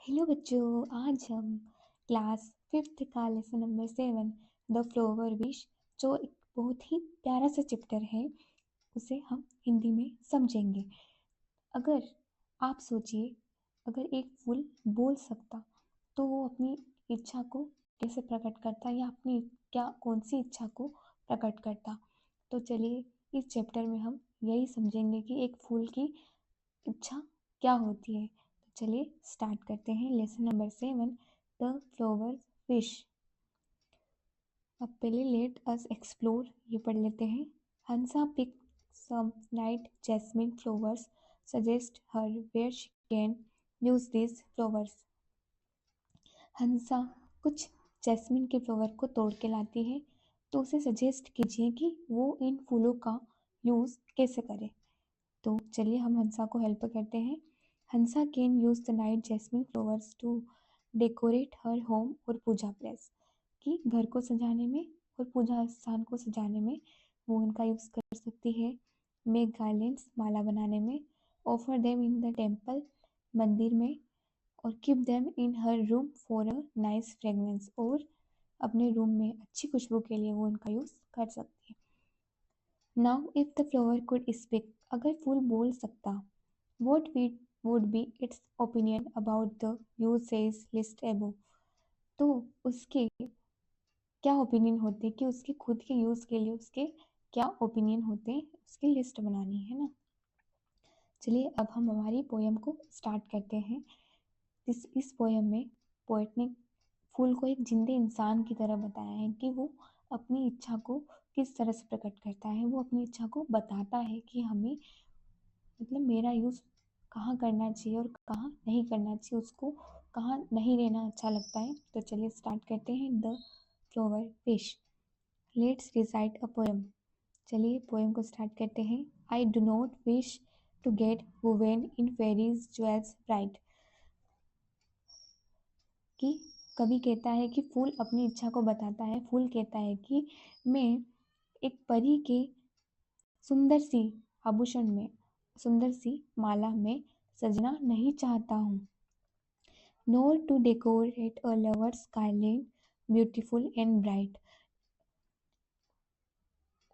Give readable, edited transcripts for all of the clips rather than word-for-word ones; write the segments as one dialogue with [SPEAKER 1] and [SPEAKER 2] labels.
[SPEAKER 1] Hello बच्चों, आज हम क्लास फिफ्थ का lesson number 7 the flower wish, जो एक बहुत ही प्यारा सा चैप्टर है, उसे हम हिंदी में समझेंगे। अगर आप सोचिए, अगर एक फूल बोल सकता तो वो अपनी इच्छा को कैसे प्रकट करता या अपनी क्या कौन सी इच्छा को प्रकट करता। तो चलिए इस चैप्टर में हम यही समझेंगे कि एक फूल की इच्छा क्या होती है। तो चलिए स्टार्ट करते हैं lesson number 7 the flower fish. अब पहले लेट अस एक्सप्लोर ये पढ़ लेते हैं। Hansa pick some night jasmine flowers, suggest her where she can use this flowers. Hansa कुछ जैस्मिन के फ्लावर को तोड़ के लाती है, तो उसे सजेस्ट कीजिए कि वो इन फूलों का यूज़ कैसे करे। तो चलिए हम हंसा को हेल्प करते हैं। Hansa can use the night jasmine flowers to decorate her home और पूजा प्लेस, कि घर को सजाने में और पूजा स्थान को सजाने में वो उनका यूज़ कर सकती है। मेक गार्लेंड्स माला बनाने में, offer them in the temple मंदिर में, और keep them in her room for a nice fragrance, और अपने रूम में अच्छी खुशबू के लिए वो उनका यूज़ कर सकती है। Now if the flower could speak, अगर फूल बोल सकता, what would be its opinion about the uses list above, तो उसके क्या ओपिनियन होते कि उसके खुद के यूज़ के लिए उसके क्या ओपिनियन होते, उसकी लिस्ट बनानी है ना। चलिए अब हम हमारी पोयम को स्टार्ट करते हैं। इस पोयम में पोएट ने फूल को एक जिंदे इंसान की तरह बताया है कि वो अपनी इच्छा को किस तरह से प्रकट करता है। वो अपनी इच्छा को बताता है कि हमें मतलब मेरा यूज़ कहाँ करना चाहिए और कहाँ नहीं करना चाहिए, उसको कहाँ नहीं रहना अच्छा लगता है। तो चलिए स्टार्ट करते हैं the flower wish. Let's recite a poem. चलिए पोएम को स्टार्ट करते हैं। I do not wish to get woven in fairies jewels bright, कि कवि कहता है कि फूल अपनी इच्छा को बताता है। फूल कहता है कि मैं एक परी के सुंदर सी आभूषण में, सुंदर सी माला में सजना नहीं चाहता हूँ। Nor to decorate a lover's garland beautiful and bright,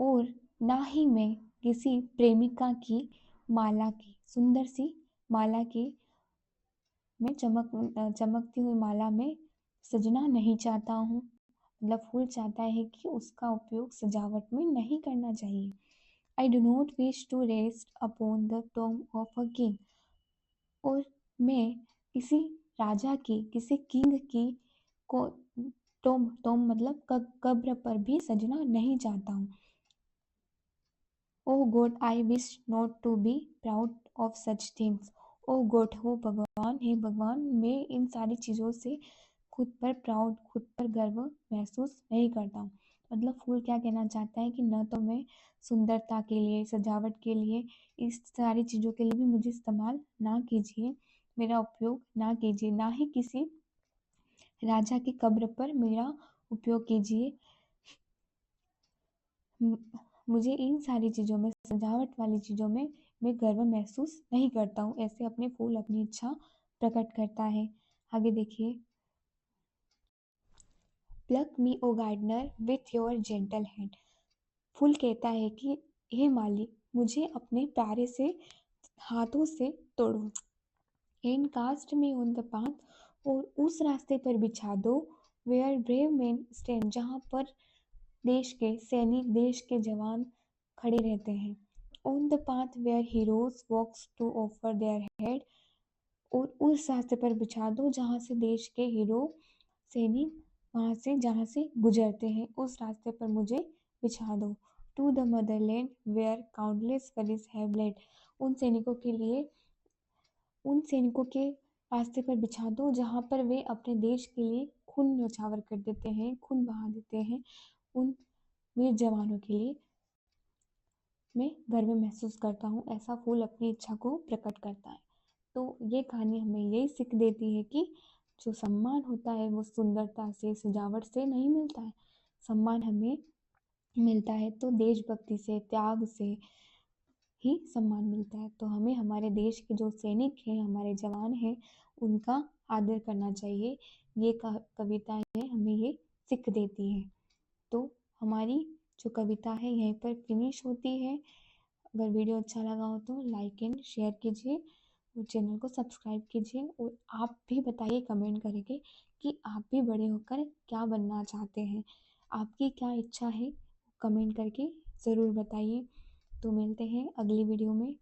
[SPEAKER 1] और ना ही मैं किसी प्रेमिका की माला की, सुंदर सी माला की में चमकती हुई माला में सजना नहीं चाहता हूँ। मतलब फूल चाहता है कि उसका उपयोग सजावट में नहीं करना चाहिए। I do not wish to rest upon the tomb of a king, और मैं किसी राजा की, किसी किंग की को टॉम टॉम मतलब कब्र पर भी सजना नहीं चाहता हूँ। Oh God I wish not to be proud of such things. Oh God, हो भगवान, हे भगवान, मैं इन सारी चीज़ों से खुद पर प्राउड, खुद पर गर्व महसूस नहीं करता हूँ। मतलब फूल क्या कहना चाहता है कि न तो मैं सुंदरता के लिए, सजावट के लिए, इस सारी चीज़ों के लिए भी मुझे इस्तेमाल ना कीजिए, मेरा उपयोग ना कीजिए, ना ही किसी राजा की कब्र पर मेरा उपयोग कीजिए। मुझे इन सारी चीज़ों में, सजावट वाली चीज़ों में मैं गर्व महसूस नहीं करता हूँ। ऐसे अपने फूल अपनी इच्छा प्रकट करता है। आगे देखिए। Pluck me O gardener with your gentle hand, फूल कहता है कि हे माली, मुझे अपने प्यारे से हाथों से तोड़ो। And cast me on the path, और उस रास्ते पर बिछा दो, वेयर ब्रेव मैन स्टैंड, जहाँ पर देश के सैनिक, देश के जवान खड़े रहते हैं। On the path where heroes walks to offer their head, और उस रास्ते पर बिछा दो जहाँ से देश के हीरो, सैनिक वहाँ से जहाँ से गुजरते हैं, उस रास्ते पर मुझे बिछा दो। To the motherland where countless gullies have bled, उन सैनिकों के लिए, उन सैनिकों के रास्ते पर बिछा दो जहाँ पर वे अपने देश के लिए खून न्यौछावर कर देते हैं, खून बहा देते हैं। उन वीर जवानों के लिए मैं गर्व महसूस करता हूँ। ऐसा फूल अपनी इच्छा को प्रकट करता है। तो ये कहानी हमें यही सीख देती है कि जो सम्मान होता है वो सुंदरता से, सजावट से नहीं मिलता है। सम्मान हमें मिलता है तो देशभक्ति से, त्याग से ही सम्मान मिलता है। तो हमें हमारे देश के जो सैनिक हैं, हमारे जवान हैं, उनका आदर करना चाहिए। ये कविताएं हमें ये सीख देती हैं। तो हमारी जो कविता है यहीं पर फिनिश होती है। अगर वीडियो अच्छा लगा हो तो लाइक एंड शेयर कीजिए और चैनल को सब्सक्राइब कीजिए। और आप भी बताइए कमेंट करके कि आप भी बड़े होकर क्या बनना चाहते हैं, आपकी क्या इच्छा है, कमेंट करके ज़रूर बताइए। तो मिलते हैं अगली वीडियो में।